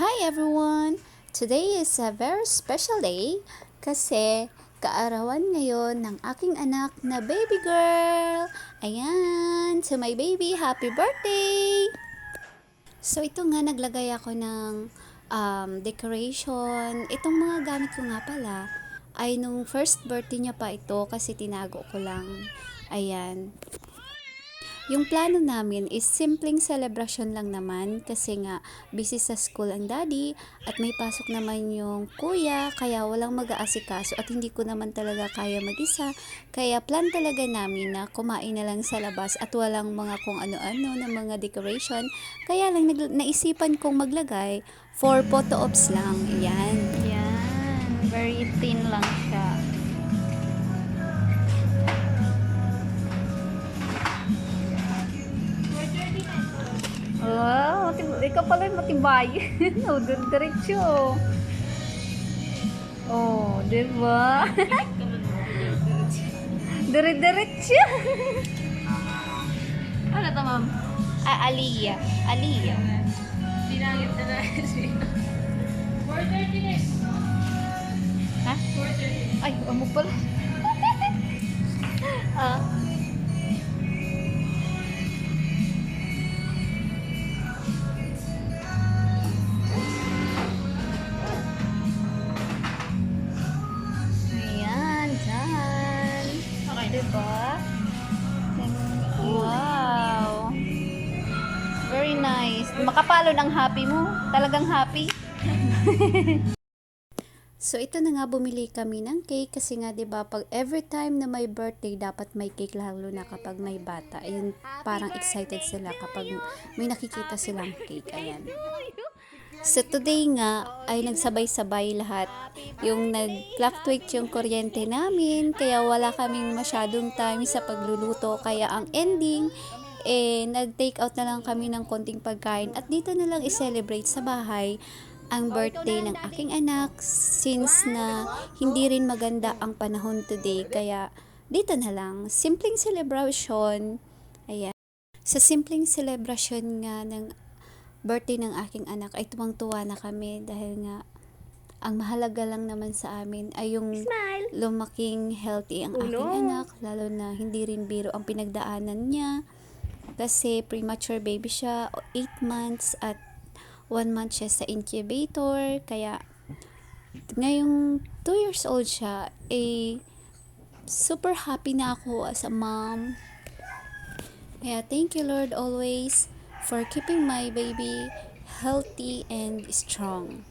Hi everyone! Today is a very special day kasi kaarawan ngayon ng aking anak na baby girl. Ayan! To my baby, happy birthday! So ito nga, naglagay ako ng decoration. Itong mga gamit ko nga pala ay nung first birthday niya pa ito kasi tinago ko lang. Ayan. Yung plano namin is simpleng celebration lang naman kasi nga busy sa school ang daddy at may pasok naman yung kuya kaya walang mag-aasikaso at hindi ko naman talaga kaya mag-isa. Kaya plan talaga namin na kumain na lang sa labas at walang mga kung ano-ano na mga decoration. Kaya lang naisipan kong maglagay for photo ops lang. Ayan. Yan, very thin lang siya. Wow, ikaw pala yung matibay. No, diretso. Oh, di ba? Dire-diretso. Ano to, ma'am? Aliyah. Aliyah. Pinangit na na. 4:30 next. Ha? 4:30. Ay, amo pala. Ah. Ayan, dyan. Okay. Diba? Wow. Very nice. Makapalo ng happy mo. Talagang happy. So ito na nga, bumili kami ng cake kasi nga 'di ba pag every time na may birthday dapat may cake, lalo na kapag may bata. Ayun, parang excited sila kapag may nakikita silang cake. Ayan. So today nga ay nagsabay-sabay lahat. Yung nag-fluctuate yung kuryente namin kaya wala kaming masyadong time sa pagluluto, kaya ang ending nag-take out na lang kami ng konting pagkain at dito na lang i-celebrate sa bahay ang birthday ng aking anak since na hindi rin maganda ang panahon today, kaya dito na lang simpleng celebration. Ayan. Sa simpleng celebration nga ng birthday ng aking anak ay tuwang-tuwa na kami dahil nga ang mahalaga lang naman sa amin ay yung lumaking healthy ang aking anak, lalo na hindi rin biro ang pinagdaanan niya kasi premature baby siya, 8 months at 1 month siya sa incubator, kaya ngayong 2 years old siya, super happy na ako as a mom. Kaya thank you Lord always for keeping my baby healthy and strong.